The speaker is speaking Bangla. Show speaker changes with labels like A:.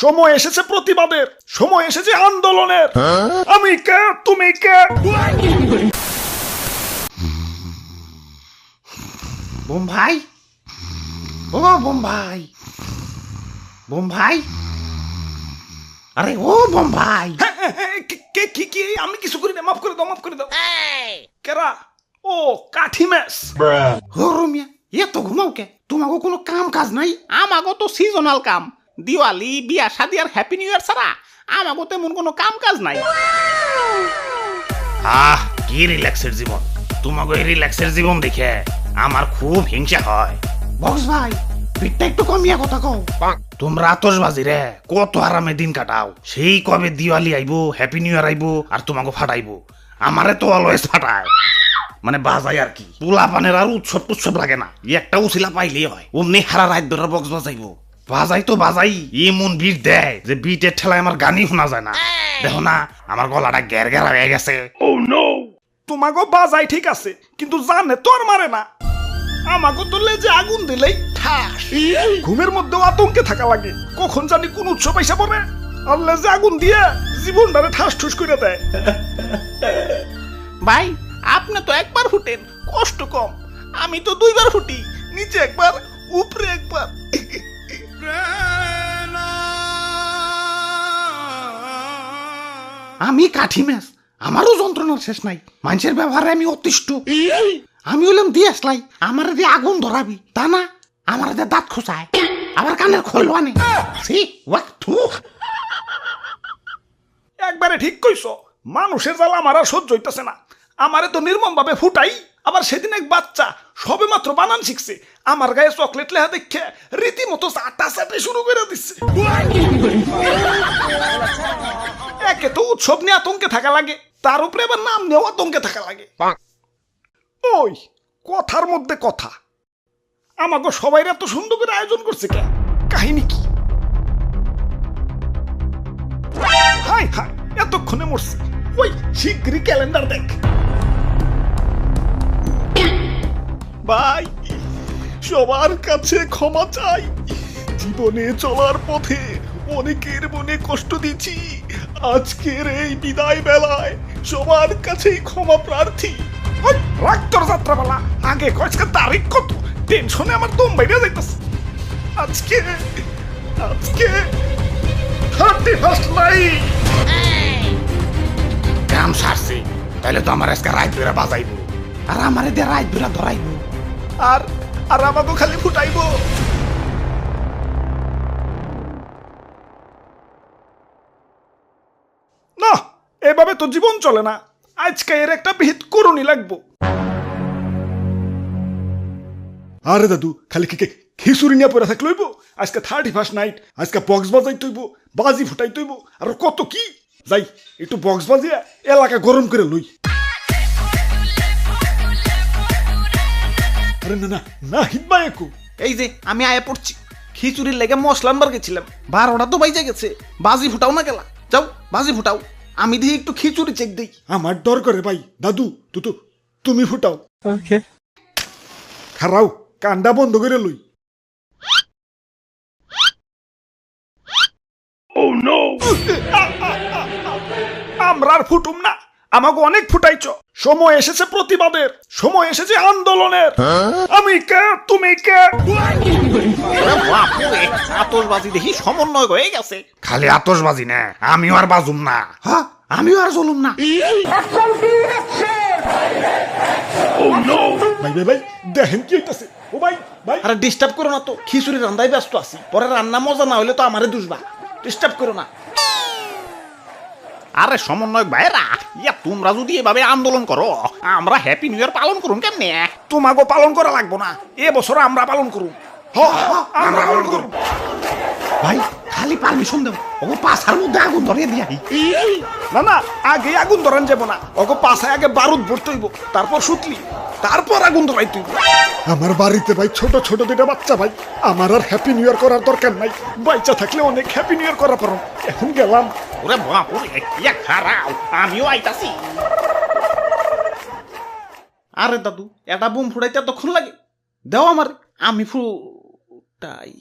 A: সময় এসেছে প্রতিবাদের, সময় এসেছে আন্দোলনের। আমি কে, তুমি কে?
B: বোম্বাই, ও বোম্বাই, বোম্বাই, আরে ও বোম্বাই।
A: কে কি কি? আমি কিছু করি না, মাফ করে দাও, মাফ করে দাও। কেরা? ও কাঠি ম্যাচ।
B: ও রুমিয়া, এত ঘুমাও কে? তোমাকে কোনো কাম কাজ নাই? আমাগো তো সিজনাল কাম, দিওয়ালি, বিয়া শাদি আর হ্যাপি নিউ ইয়ার ছাড়া আমাগো তেমন কোনো কাম কাজ নাই।
C: কি রিল্যাক্সের জীবন! তোমাকে এই রিল্যাক্সের জীবন দেখে আমার খুব হিংসা হয়।
B: বক্স ভাই, পিঠটা একটু কমিয়া কথা কও।
C: তোমরা আতশবাজি রে কত আরামে দিন কাটাও। সেই কবে দিওয়ালি আইবো, হ্যাপি নিউ ইয়ার আইবো আর তোমাকে ফাটাইবো। আমারে তো অলওয়েজ ফাটায়, মানে বাজাই আর কি। পোলা পানের আর উৎসব টুৎসব লাগে না, একটা উছিলা পাইলেই হয়। অমনি হারা রাত ধরে বক্স বাজাইবো। বাজাই তো বাজাই, এমন বিট দেয় যে বিটের ঠেলায় আমার গানই শোনা যায় না। দেখো না আমার গলাটা গ্যার গ্যারা হয়ে গেছে।
A: তোমাকে বাজাই ঠিক আছে, কিন্তু জানে তো আর মারে না। আমাকে তো লেজে আগুন দিলেই ঠাস। ঘুমের মধ্যেও আতঙ্কে থাকা লাগে, কখন জানি কোন উৎসব আইসা পড়ে আর লেজে আগুন দিয়ে জীবনটারে ঠাস ঠুস করে দেয়।
B: ভাই, আপনি তো একবার ফুটেন, কষ্ট কম। আমি তো দুইবার ফুটি, নিচে একবার উপরে একবার। আমি কাঠি ম্যাচ, আমারও যন্ত্রণার শেষ নাই। মানুষের ব্যবহারে আমি অতিষ্ঠ। আমি হলাম দিয়ে আসলাই, আমার দিয়ে আগুন ধরাবি তা না, আমার দিয়ে দাঁত খোঁচায়, আবার কানের খোল আনে।
A: একবারে ঠিক কইছো, মানুষের জ্বালা আমার আর সহ্য হইতেছে না। আমারে তো নির্মম ভাবে ফুটাই। আবার সেদিন এক বাচ্চা সবে মাত্র বানান শিখছে, আমার গায়ে চকলেট লেখা দেখে রীতিমতো চাটা চাটে শুরু করে দিচ্ছে। একে তো উৎসব নিয়ে আতঙ্কে থাকা লাগে, তার উপরে আবার নাম নিয়েও আতঙ্কে থাকা লাগে। ওই কথার মধ্যে কথা, আমাকে সবাই এত সুন্দর করে আয়োজন করছে কে? কাহিনী কি? হাই হাই, এতক্ষণে মরছে। ওই শিগগিরই ক্যালেন্ডার দেখ। ভাই, সবার কাছে ক্ষমা চাই। জীবনে চলার পথে অনেকের মনে কষ্ট দিচ্ছি। আজকের এই বিদায় বেলায় সবার কাছেই ক্ষমা প্রার্থী। রাগ তোর যাত্রাপালা, আগে কয়েকটা তারিখ কত? টেনশনে আমার দম বাইরে যাইতেছে। আজকে আজকে 31st নাইট।
C: কাম সারছে, তাহলে তো আমার আজকে রাত ধরে বাজাইবো
B: আর আমারে দিয়ে রাত ধরা ধরাইবো।
A: আর আর আমাকে খালি ফুটাইবো। না, এভাবে তো জীবন চলে না। আজকে এর একটা বিহিত করুনি লাগবো। আরে দাদু, খালি খিচুড়ি নিয়ে পড়ে থাকলে হইব? আজকে 31st নাইট, আজকে বক্স বাজাই তৈব, বাজি ফুটাই তৈব, আর কত কি। যাই একটু বক্স বাজিয়ে এলাকা গরম করে লই। আরে না না না, হিটবা একু।
B: এই যে আমি আয়া পড়ছি, খিচুড়ির লেগে মশলা আনবার গেছিলাম, 12টা তো বাইজে গেছে। বাজি ফুটাও না গেলা, যাও বাজি ফুটাও, আমি দেখি একটু খিচুড়ি চেক দিই।
A: আমার ডর করে ভাই। দাদু তুমি ফুটাও। ওকে, খারাও, কান্ডা বন্ধ করে লই। আমরা আর ফুটুম না, আমাকে অনেক ফুটাইছ। সময় এসেছে প্রতিবাদের, সময় এসেছে আন্দোলনের। আমি কে, তুমি কে?
B: আতশবাজি দেখি সমন্বয় হয়ে গেছে।
C: খালি আতশবাজি না, আমিও আর বাজুম না।
B: হ্যাঁ, আমিও আর চলুম না।
A: ভাই ভাই ভাই, দেখেন কি হইতাছে। ও ভাই ভাই,
B: আরে ডিস্টার্ব করো না তো, খিচুড়ি রান্দায় ব্যস্ত আছি। পরে রান্না মজা না হইলে তো আমারে দুষবা, ডিস্টার্ব করো না। আরে সমন্বয়ক ভাইরা, ইয়া তোমরা যদি এভাবে আন্দোলন করো, আমরা হ্যাপি নিউ ইয়ার পালন করুন কেমনে?
A: তোমাকে পালন করা লাগবো না, এ বছর আমরা পালন করুম। আমরা পালন করুম।
B: ভাই খালি পারমিশন দেব, ও পাছার মধ্যে আগুন ধরিয়ে দিয়াই।
A: না না, আগে আগুন ধরান যাব না, ওকে পাছায় আগে বারুদ ভরতে হইব, তারপর সুতলি, তারপর আগুন ধরাইতে হইব। আমার বাড়িতে ভাই ছোট ছোট দুটা বাচ্চা ভাই, আমার আর হ্যাপি নিউ ইয়ার করার দরকার নাই। বাচ্চা থাকলে অনেক হ্যাপি নিউ ইয়ার করা পারো। এখন গেলাম।
B: ওরে বাপুরে, ইয়া খারাও, আমিও আইতাছি। আরে দাদু, এটা বুম ফুটাইতে এতক্ষণ লাগে? দেও আমার, আমি ফুটাই।